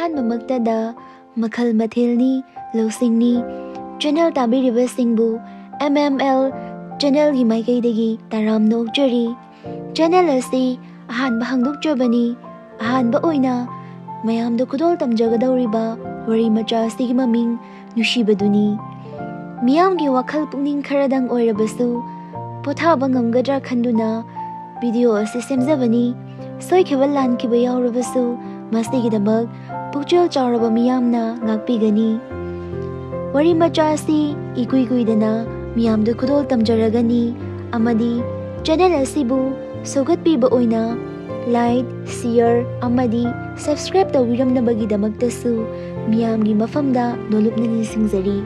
ꯑꯍꯥꯟꯕꯃꯛꯇꯗ ꯃꯈꯜ ꯃꯊꯦꯜꯅꯤ ꯂꯧꯁꯤꯡꯅꯤ channel ꯇꯥꯕꯤꯔꯤꯕꯁꯤꯡꯕꯨ MML ꯆꯦꯅꯦꯜꯒꯤ ꯃꯥꯏꯀꯩꯗꯒꯤ ꯇꯔꯥꯝꯅ ꯑꯣꯛꯆꯔꯤ꯫ ꯆꯦꯅꯦꯜ ꯑꯁꯤ ꯑꯍꯥꯟꯕ ꯍꯥꯡꯗꯣꯛꯆꯕꯅꯤ꯫ ꯑꯍꯥꯟꯕ ꯑꯣꯏꯅ ꯃꯌꯥꯝꯗ ꯈꯨꯗꯣꯜ ꯇꯝꯖꯒꯗꯧꯔꯤꯕ ꯋꯥꯔꯤ ꯃꯆꯥ ꯑꯁꯤꯒꯤ ꯃꯃꯤꯡ ꯅꯨꯡꯁꯤꯕꯗꯨꯅꯤ꯫ ꯃꯤꯌꯥꯝꯒꯤ ꯋꯥꯈꯜ ꯄꯨꯛꯅꯤꯡ ꯈꯔꯗꯪ ꯑꯣꯏꯔꯕꯁꯨ ꯄꯣꯊꯥꯕ ꯉꯝꯒꯗ꯭ꯔꯥ ꯈꯟꯗꯨꯅ ꯚꯤꯗꯤꯑꯣ ꯑꯁꯤ ꯁꯦꯝꯖꯕꯅꯤ꯫ ꯁꯣꯏꯈꯤꯕ ꯂꯥꯟꯈꯤꯕ ꯌꯥꯎꯔꯕꯁꯨ ꯃꯁꯤꯒꯤꯗꯃꯛ ꯄꯨꯛꯆꯦꯜ ꯆꯥꯎꯔꯕ ꯃꯤꯌꯥꯝꯅ ꯉꯥꯛꯄꯤꯒꯅꯤ꯫ ꯋꯥꯔꯤ ꯃꯆꯥ ꯑꯁꯤ ꯏꯀꯨꯏ ꯀꯨꯏꯗꯅ ꯃꯤꯌꯥꯝꯗ ꯈꯨꯗꯣꯜ ꯇꯝꯖꯔꯒꯅꯤ ꯑꯃꯗꯤ ꯆꯦꯅꯦꯜ ꯑꯁꯤꯕꯨ ꯁꯧꯒꯠꯄꯤꯕ ꯑꯣꯏꯅ ꯂꯥꯏꯛ, ꯁꯤꯌꯔ ꯑꯃꯗꯤ ꯁꯕꯁꯀ꯭ꯔꯥꯏꯕ ꯇꯧꯕꯤꯔꯝꯅꯕꯒꯤꯗꯃꯛꯇꯁꯨ ꯃꯤꯌꯥꯝꯒꯤ ꯃꯐꯝꯗ ꯅꯣꯜꯂꯨꯛꯅ ꯅꯤꯡꯁꯤꯡꯖꯔꯤ꯫